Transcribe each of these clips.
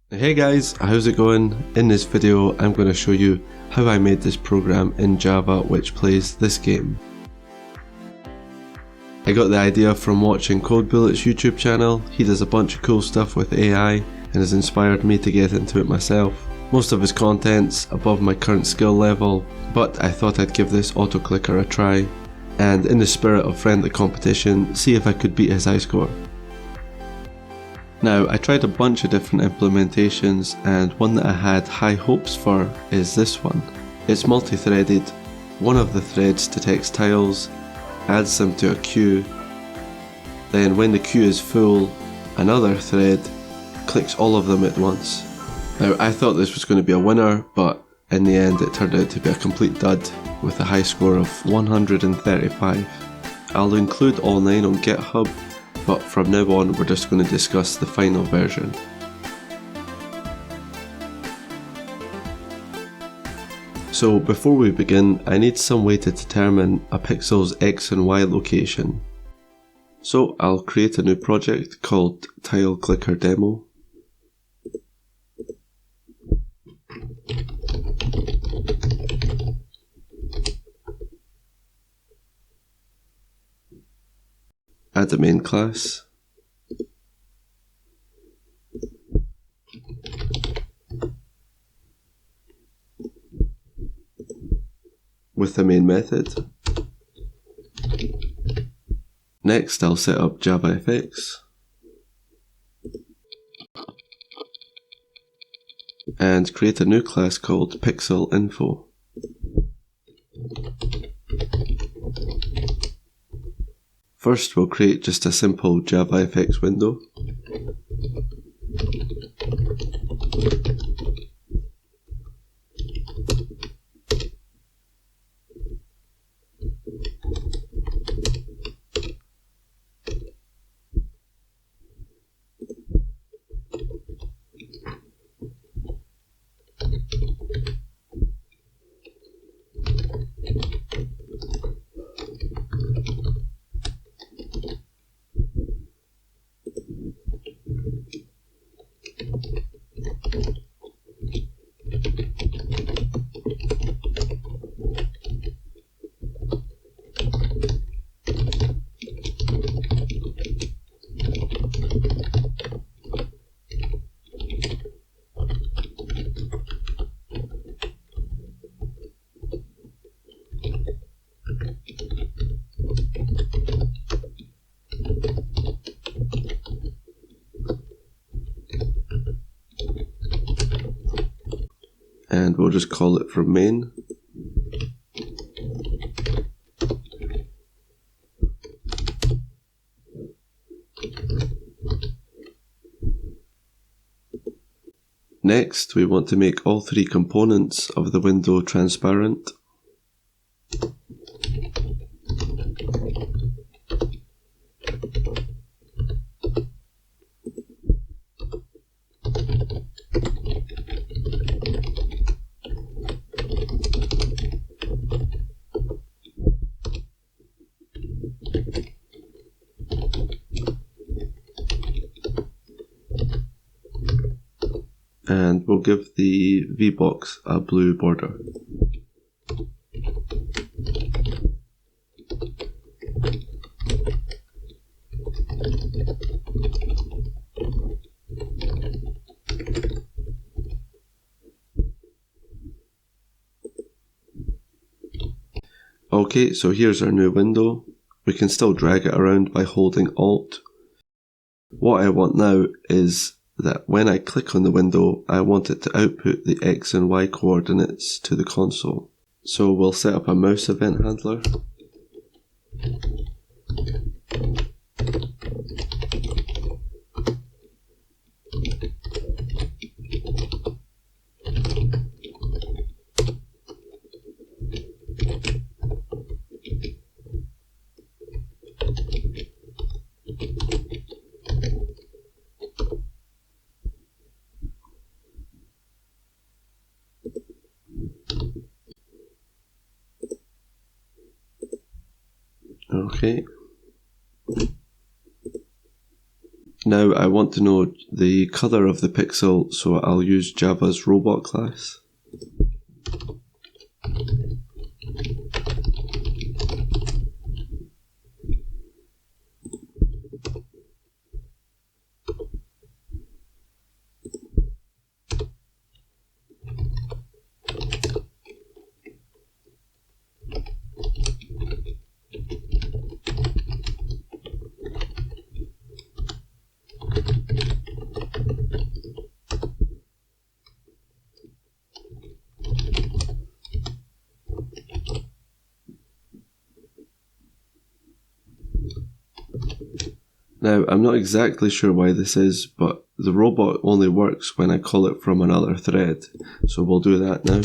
Hey guys, how's it going? In this video I'm going to show you how I made this program in Java which plays this game. I got the idea from watching CodeBullet's YouTube channel. He does a bunch of cool stuff with AI and has inspired me to get into it myself. Most of his content's above my current skill level, but I thought I'd give this autoclicker a try and in the spirit of friendly competition see if I could beat his high score. Now, I tried a bunch of different implementations and one that I had high hopes for is this one. It's multi-threaded. One of the threads detects tiles, adds them to a queue, then when the queue is full, another thread clicks all of them at once. Now, I thought this was going to be a winner, but in the end it turned out to be a complete dud with a high score of 135. I'll include all 9 on GitHub, but from now on we're just going to discuss the final version. So before we begin, I need some way to determine a pixel's X and Y location. So I'll create a new project called autoclicker demo. Add a main class. With the main method. Next I'll set up JavaFX. And create a new class called pixel_info. First we'll create just a simple JavaFX window. And we'll just call it from main. Next, we want to make all 3 components of the window transparent. And we'll give the VBox a blue border. Okay, so here's our new window. We can still drag it around by holding Alt. What I want now is that when I click on the window, I want it to output the X and Y coordinates to the console. So we'll set up a mouse event handler. Okay. Now I want to know the colour of the pixel, so I'll use Java's robot class. Now, I'm not exactly sure why this is, but the robot only works when I call it from another thread, so we'll do that now.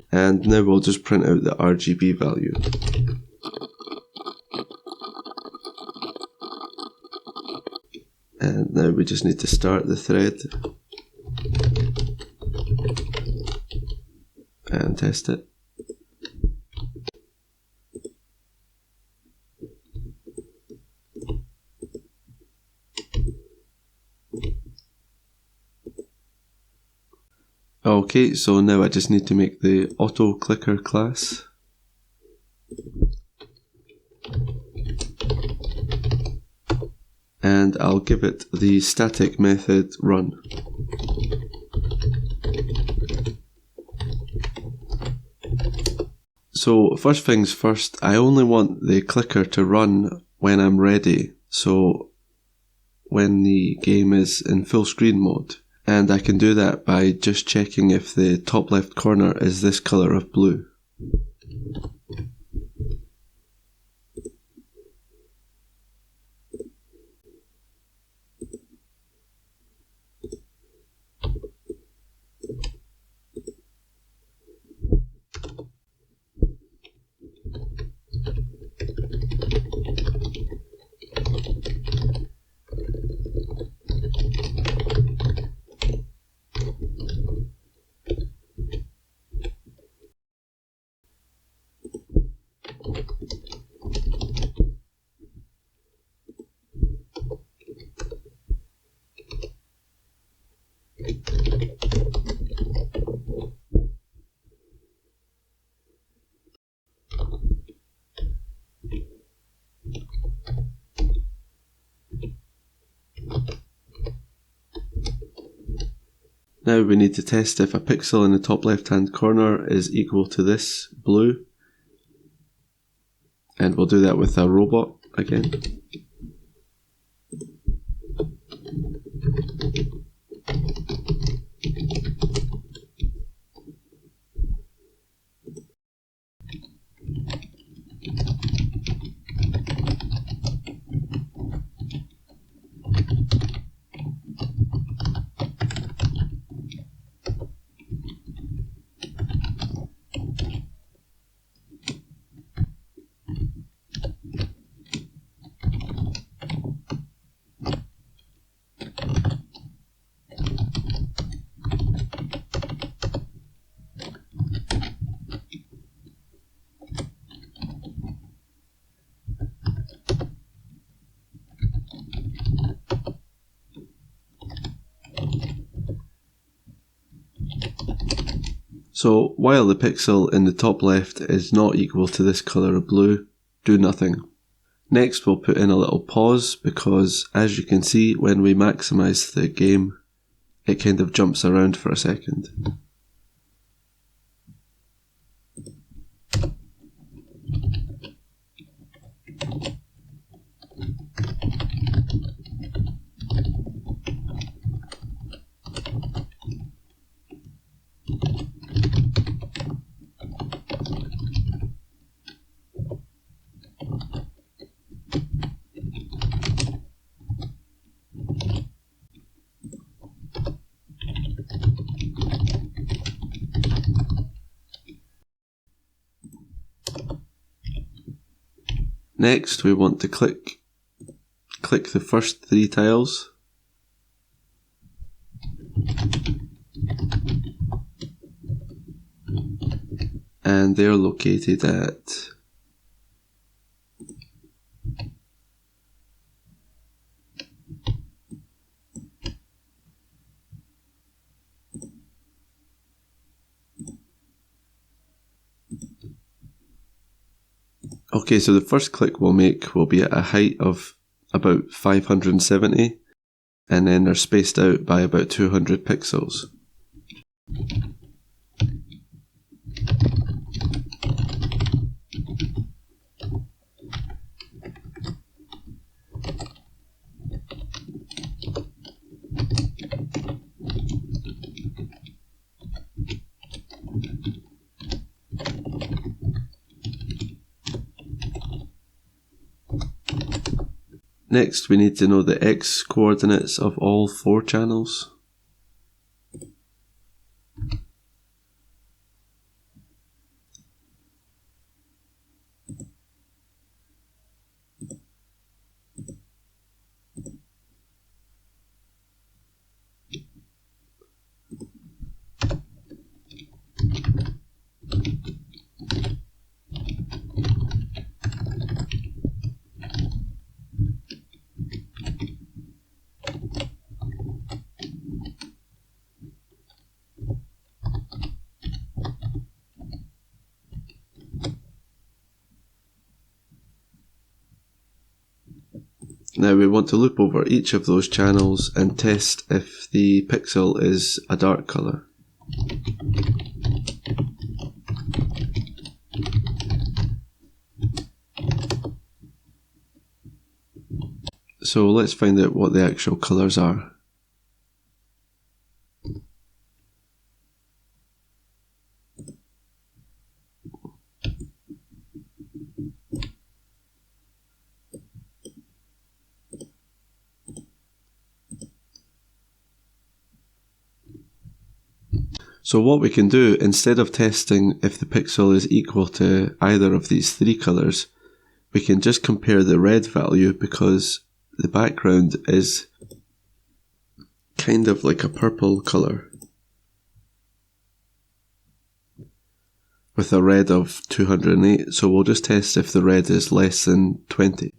And now we'll just print out the RGB value. And now we just need to start the thread and test it. Okay, so now I just need to make the autoclicker class. And I'll give it the static method run. So first things first, I only want the clicker to run when I'm ready, so when the game is in full screen mode. And I can do that by just checking if the top left corner is this colour of blue. Now we need to test if a pixel in the top left hand corner is equal to this blue, and we'll do that with a robot again. So while the pixel in the top left is not equal to this colour of blue, do nothing. Next we'll put in a little pause because, as you can see, when we maximise the game, it kind of jumps around for a second. Next we want to click the first 3 tiles, and they're located at Okay, so the first click we'll make will be at a height of about 570, and then they're spaced out by about 200 pixels. Next, we need to know the X coordinates of all 4 channels. Now we want to loop over each of those channels and test if the pixel is a dark colour. So let's find out what the actual colours are. So what we can do, instead of testing if the pixel is equal to either of these 3 colours, we can just compare the red value because the background is kind of like a purple colour with a red of 208, so we'll just test if the red is less than 20.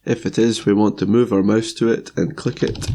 If it is, we want to move our mouse to it and click it.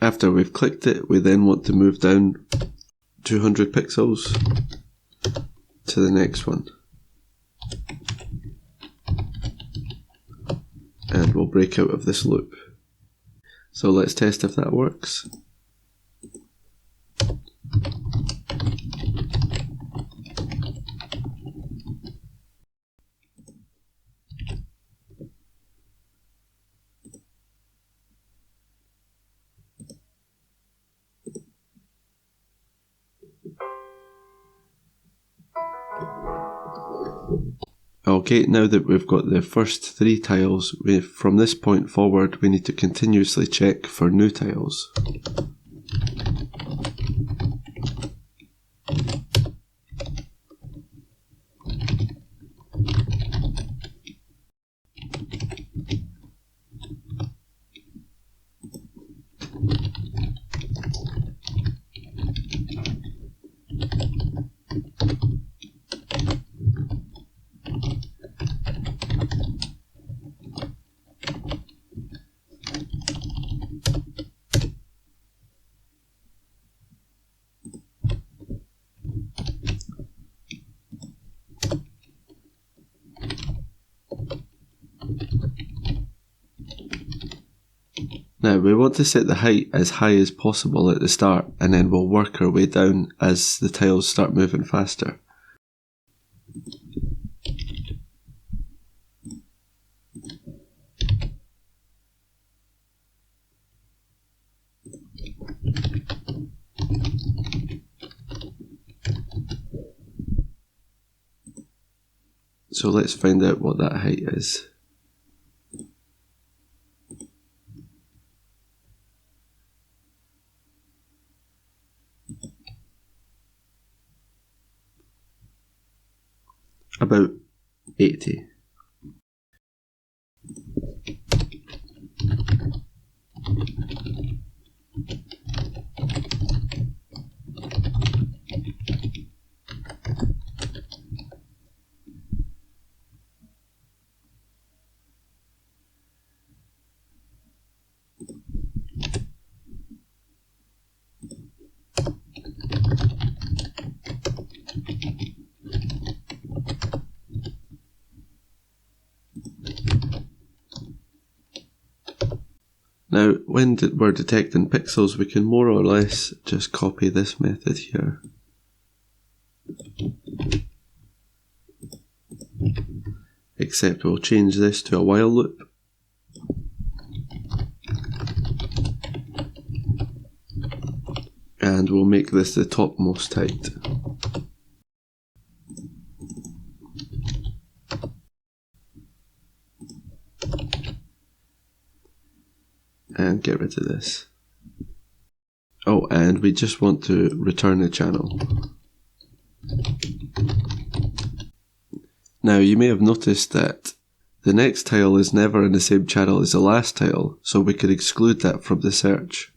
After we've clicked it, we then want to move down 200 pixels to the next one. And we'll break out of this loop. So let's test if that works. Okay, now that we've got the first 3 tiles, from this point forward we need to continuously check for new tiles. Now we want to set the height as high as possible at the start, and then we'll work our way down as the tiles start moving faster. So let's find out what that height is. About 80. Now, when we're detecting pixels, we can more or less just copy this method here. Except we'll change this to a while loop. And we'll make this the topmost height. And get rid of this. Oh, and we just want to return a channel. Now you may have noticed that the next tile is never in the same channel as the last tile, so we could exclude that from the search.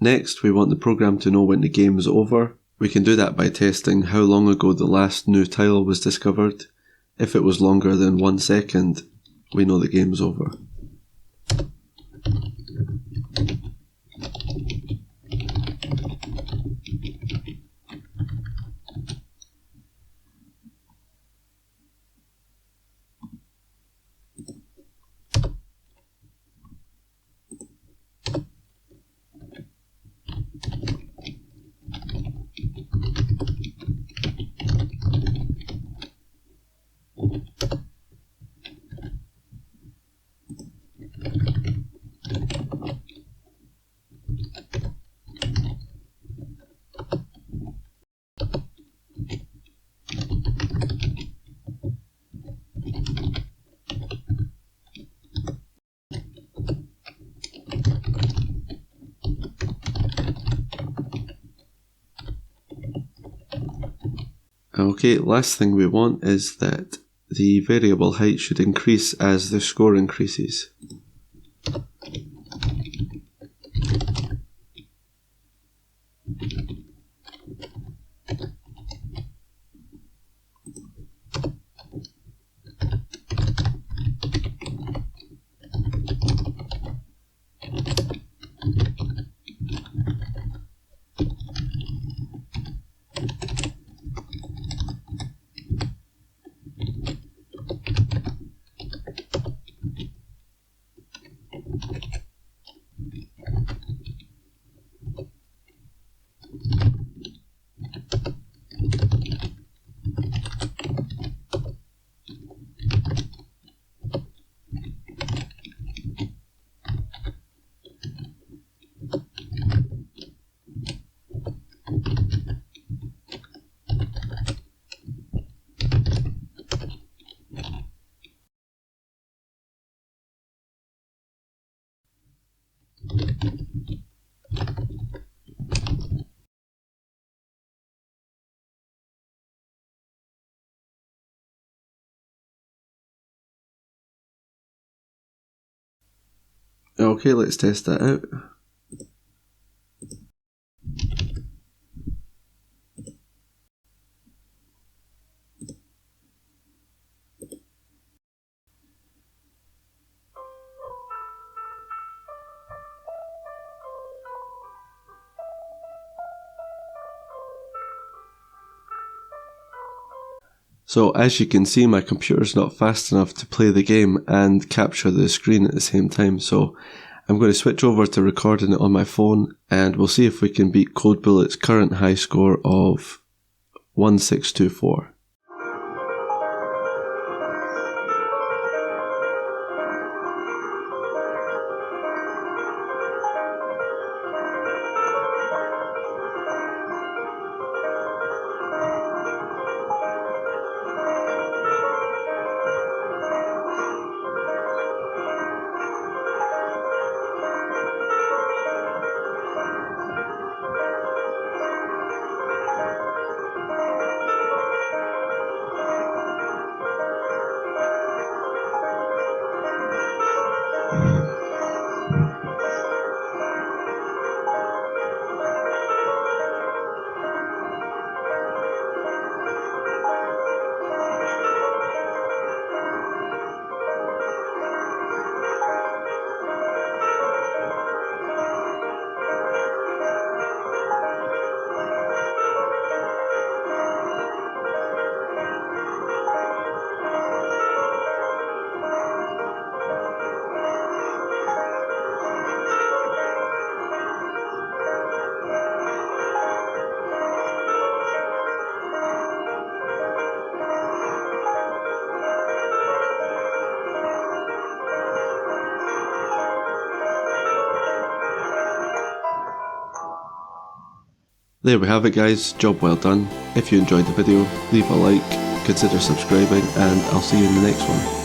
Next, we want the program to know when the game is over. We can do that by testing how long ago the last new tile was discovered. If it was longer than 1 second, we know the game's over. Okay, last thing we want is that the variable height should increase as the score increases. Okay, let's test that out. So as you can see, my computer's not fast enough to play the game and capture the screen at the same time, so I'm going to switch over to recording it on my phone, and we'll see if we can beat Code Bullet's current high score of 1624. There we have it guys, job well done. If you enjoyed the video, leave a like, consider subscribing, and I'll see you in the next one.